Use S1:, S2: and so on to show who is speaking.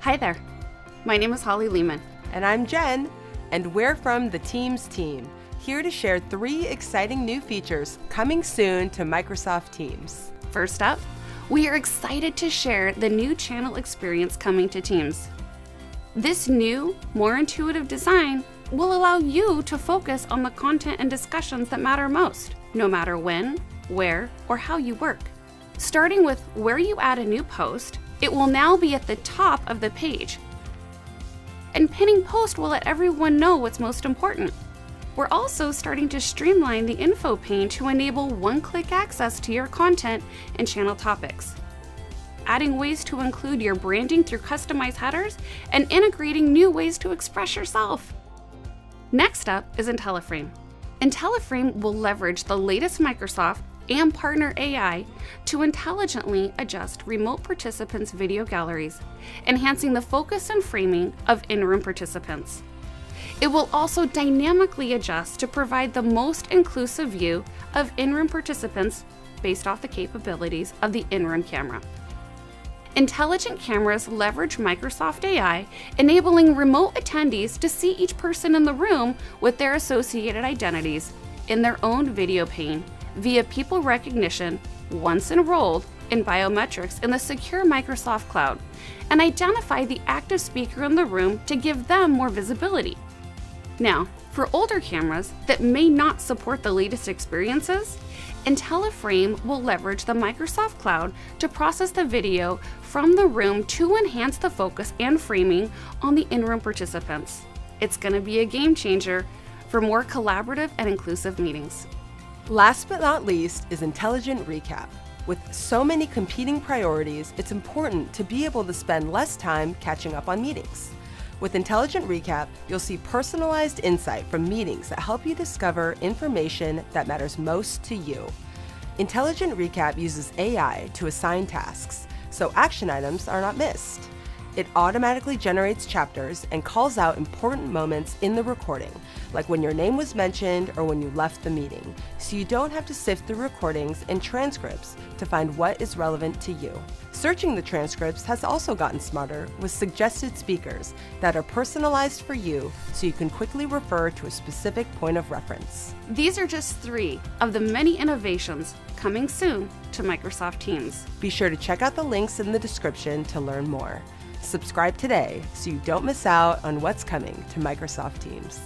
S1: Hi there. My name is Holly Lehman.
S2: And I'm Jen, and we're from the Teams team, here to share 3 exciting new features coming soon to Microsoft Teams.
S1: First up, we are excited to share the new channel experience coming to Teams. This new, more intuitive design will allow you to focus on the content and discussions that matter most, no matter when, where, or how you work. Starting with where you add a new post, it will now be at the top of the page. And pinning post will let everyone know what's most important. We're also starting to streamline the info pane to enable one-click access to your content and channel topics. Adding ways to include your branding through customized headers and integrating new ways to express yourself. Next up is IntelliFrame. IntelliFrame will leverage the latest Microsoft and partner AI to intelligently adjust remote participants' video galleries, enhancing the focus and framing of in-room participants. It will also dynamically adjust to provide the most inclusive view of in-room participants based off the capabilities of the in-room camera. Intelligent cameras leverage Microsoft AI, enabling remote attendees to see each person in the room with their associated identities in their own video pane via people recognition once enrolled in biometrics in the secure Microsoft Cloud, and identify the active speaker in the room to give them more visibility. Now, for older cameras that may not support the latest experiences, IntelliFrame will leverage the Microsoft Cloud to process the video from the room to enhance the focus and framing on the in-room participants. It's going to be a game changer for more collaborative and inclusive meetings.
S2: Last but not least is Intelligent Recap. With so many competing priorities, it's important to be able to spend less time catching up on meetings. With Intelligent Recap, you'll see personalized insight from meetings that help you discover information that matters most to you. Intelligent Recap uses AI to assign tasks, so action items are not missed. It automatically generates chapters and calls out important moments in the recording, like when your name was mentioned or when you left the meeting, so you don't have to sift through recordings and transcripts to find what is relevant to you. Searching the transcripts has also gotten smarter with suggested speakers that are personalized for you, so you can quickly refer to a specific point of reference.
S1: These are just 3 of the many innovations coming soon to Microsoft Teams.
S2: Be sure to check out the links in the description to learn more. Subscribe today so you don't miss out on what's coming to Microsoft Teams.